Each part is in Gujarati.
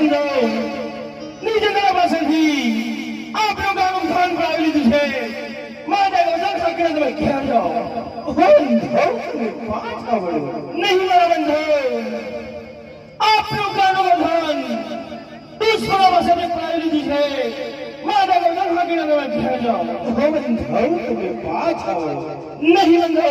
बंधो निज घरापासून आपलं गाव खान पावली तुझे माझ्या गावचा खाकडा तुम्ही घेऊन जाओ बंधो तुम्ही पाच आवडो नाही मला बंधो आपलं गाव खान दुसऱ्यापासून पावली तुझे माझ्या गावचा खाकडा तुम्ही घेऊन जाओ बंधो तुम्ही पाच आवडो नाही बंधो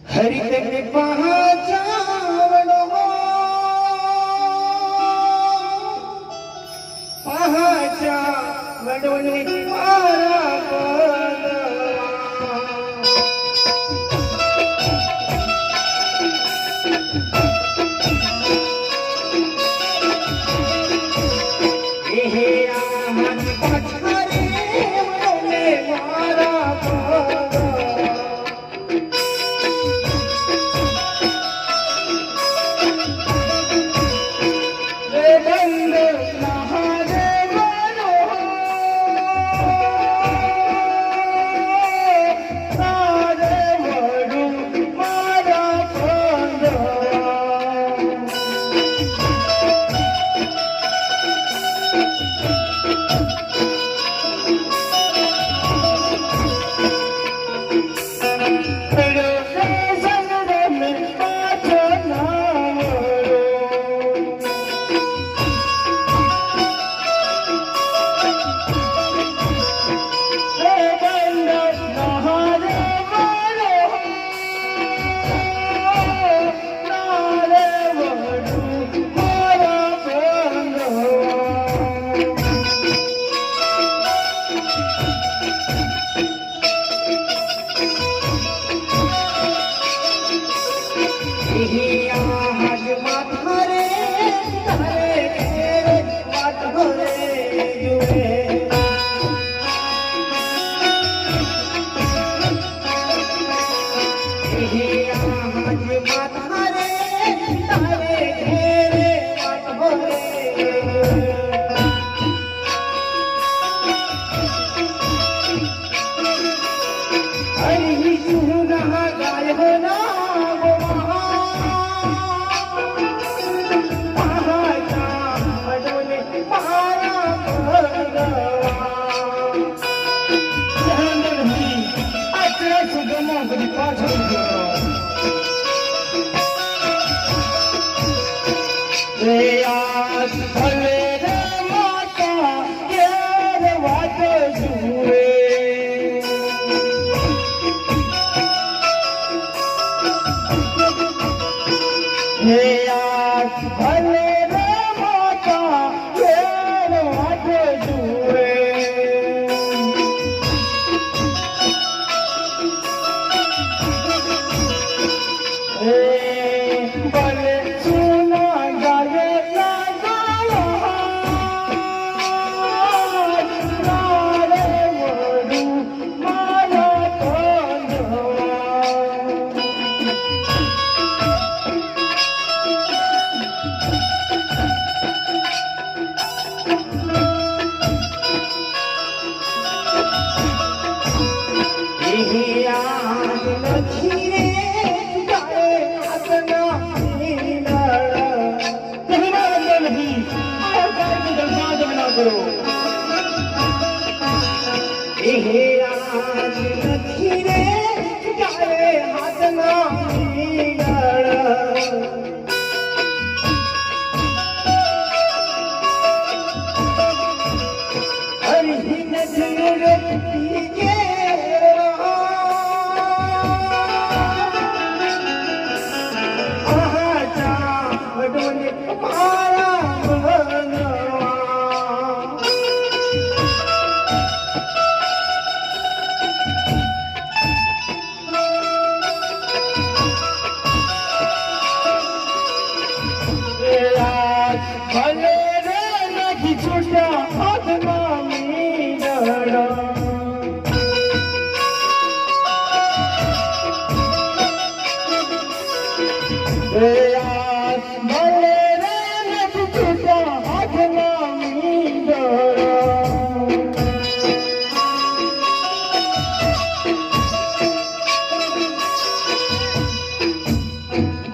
हरि ते पहाचा पहाचा वडवणे मारा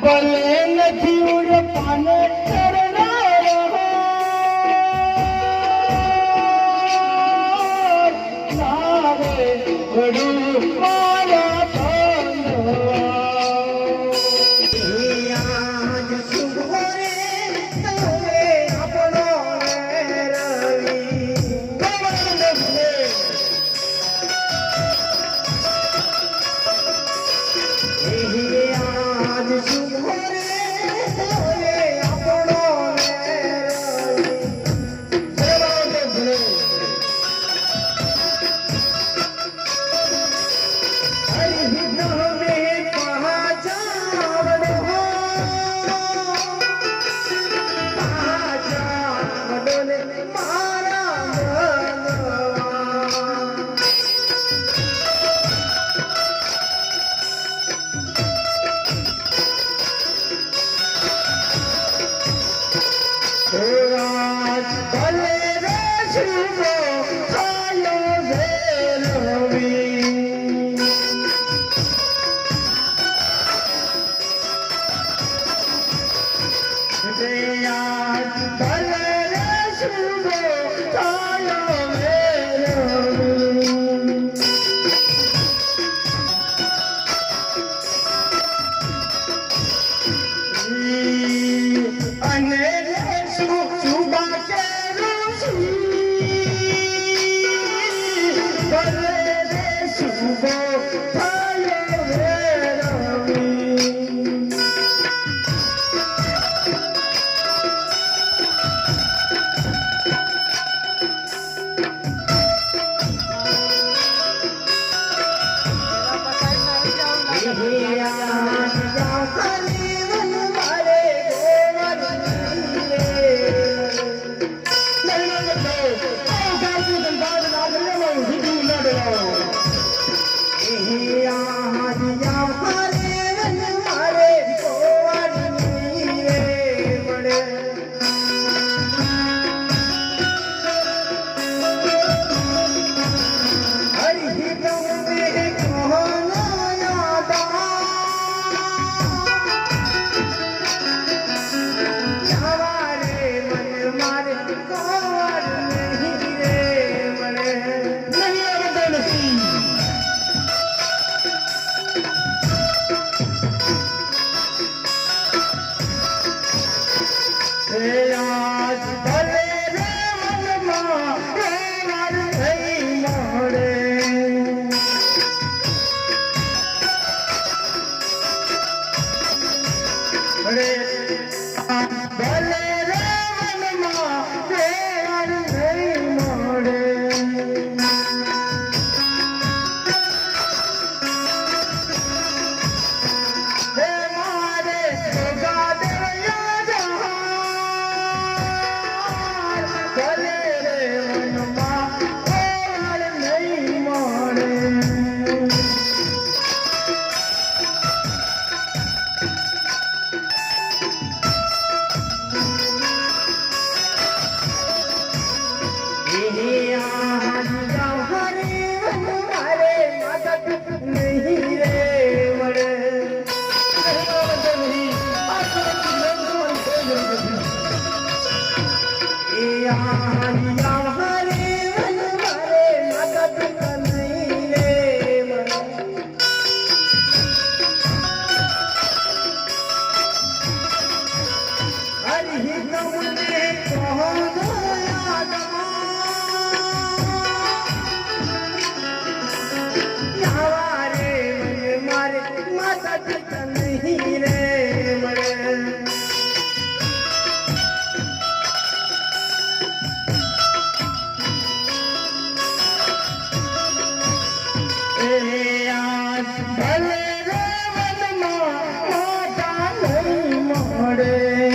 भले नदी उड़ पान મળે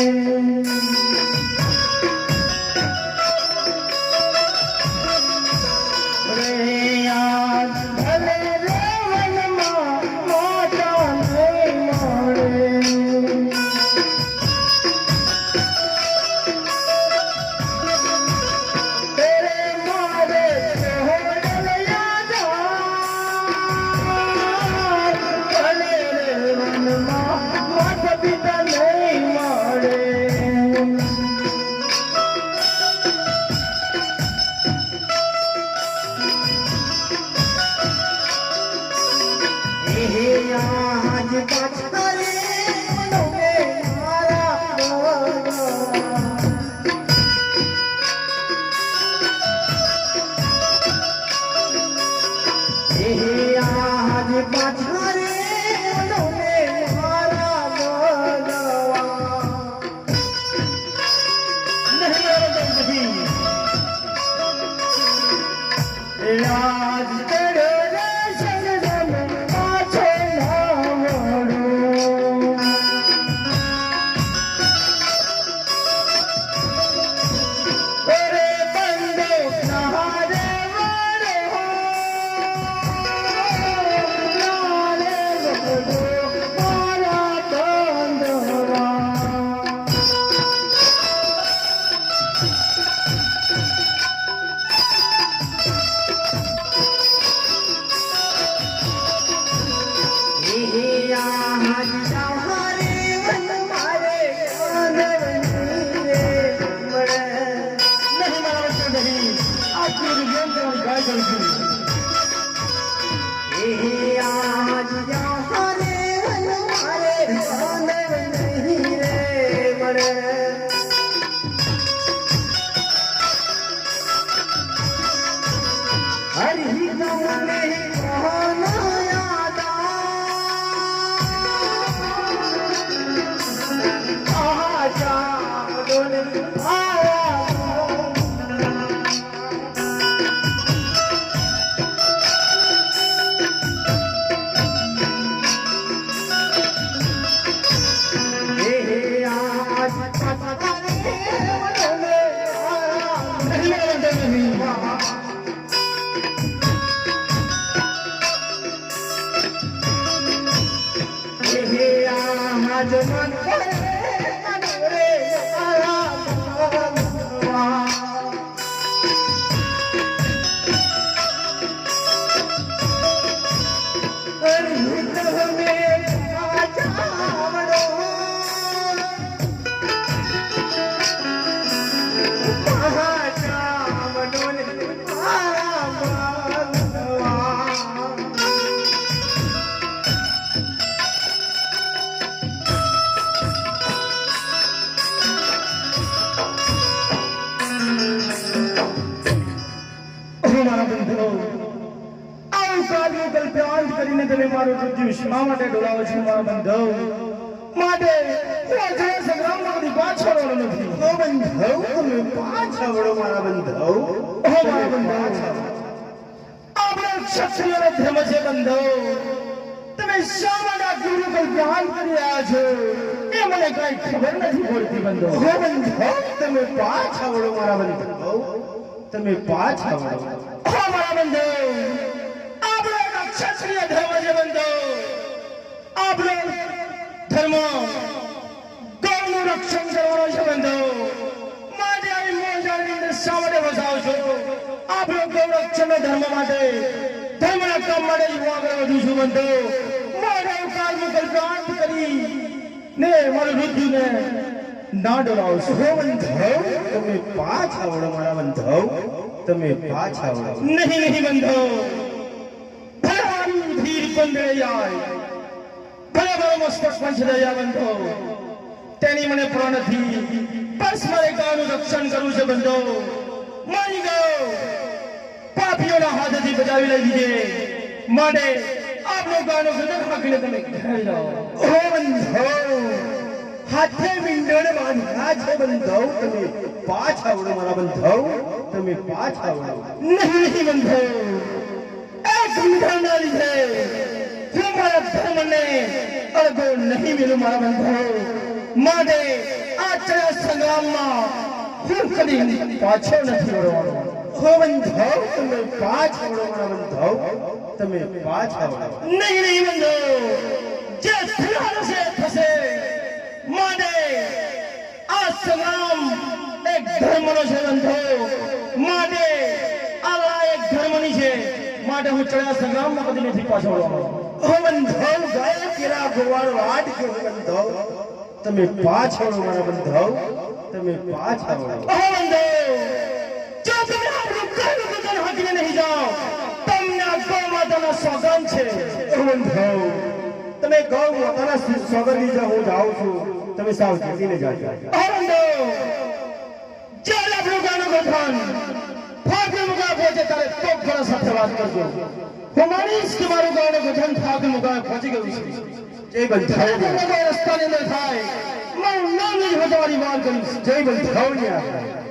हरि तुमने यादा आजा आया जमन रे કલ્પ્યાંત કરીને તમે મારો જીવ શા માટે ડોલાવો છો મારા બંધવ માટે હું અજય સંગ્રામમાંથી પાછો વળો નથી ઓ બંધવ તમે પાછા વળો મારા બંધવ ઓ મારા બંધવ આપણો ક્ષત્રિયનો ધર્મ છે બંધવ તમે શા માટે આટલું કલ્પ્યાંત કરી રહ્યા છો એ મને કઈ ખબર નથી પડતી બંધવ ઓ બંધવ તમે પાછા વળો મારા બંધવ તમે પાછા વળો ઓ મારા બંધવ ક્ષત્રિય ધર્મ છે બંધો આપણો ધર્મ ગૌનું રક્ષણ કરવાનો છે બંધો માટે આવી મોજાની અંદર શા માટે વસાવ છો આપણો ગૌ રક્ષણનો ધર્મ માટે ધર્મના કામ માટે હું આગળ વધુ છું બંધો મારા કાળનું કલ્પાંત કરી ને મારું મૃત્યુને ના ડરાવો છો બંધવ તમે પાછા વળો મારા બંધવ તમે પાછા વળો નહીં બંધો ધીર બંધળાય ભલે મારો મસ્તક પંચદયા બંધો તેની મને પ્રો નથી બસ મારે ગાનું રક્ષણ કરવું છે બંધો મારી ગયો પાપીઓના હાથથી બચાવી લઈ દીધે માટે આપણો ગાનો ગદક પકડીને તમે ઘેર જાઓ ઓ બંધવ હાથે મીંડણ બાંધ્યા છે બંધવ તમે પાછા વળો મારા બંધવ તમે પાછા વળો નહીં બંધો સમજાવના લીધે હું મારા ધર્મને અળગો નહીં મેલું મારા બંધો માટે આ ચયા સંગ્રામમાં હું કદી પાછો નથી વળવાનો હો બંધવ તમે પાછા વળો મારા બંધવ તમે પાછા વળો નહીં બંધો જે થશે થશે માટે આ સંગ્રામ એક ધર્મનો છે બંધો માટે આ એક ધર્મની છે માટે હું ચડ્યા સંગ્રામમાં કદી નથી પાછો વળવાનો ઓ બંધવ ગાય કેરા ગોવાળ વાટ કે બંધવ તમે પાછા વળો મારા બંધવ તમે પાછા વળો ઓ બંધવ જો તમે આપણું કાનું ગગન હાકીને નહીં જાઓ તમને આ ગૌ માતાના સોગંદ છે ઓ બંધવ તમે ગૌ માતાના સોગંદ લીધે હું જાઉં છું તમે સાવચેતીને જાજો ઓ બંધવ જ્યારે આપણું ગાનું ગઠન ફાગણ મુકા પહોંચે ત્યારે તો ઘણા સાથે વાત કરજો હું માનીશ કે મારું ગાનું ગઠન ફાગણ મુકા પહોંચી ગયું છે જય બંધવ રસ્તાની અંદર થાય મારું નામ જ હું તમારી વાત કરીશ જય બંધવ ની આજ્ઞા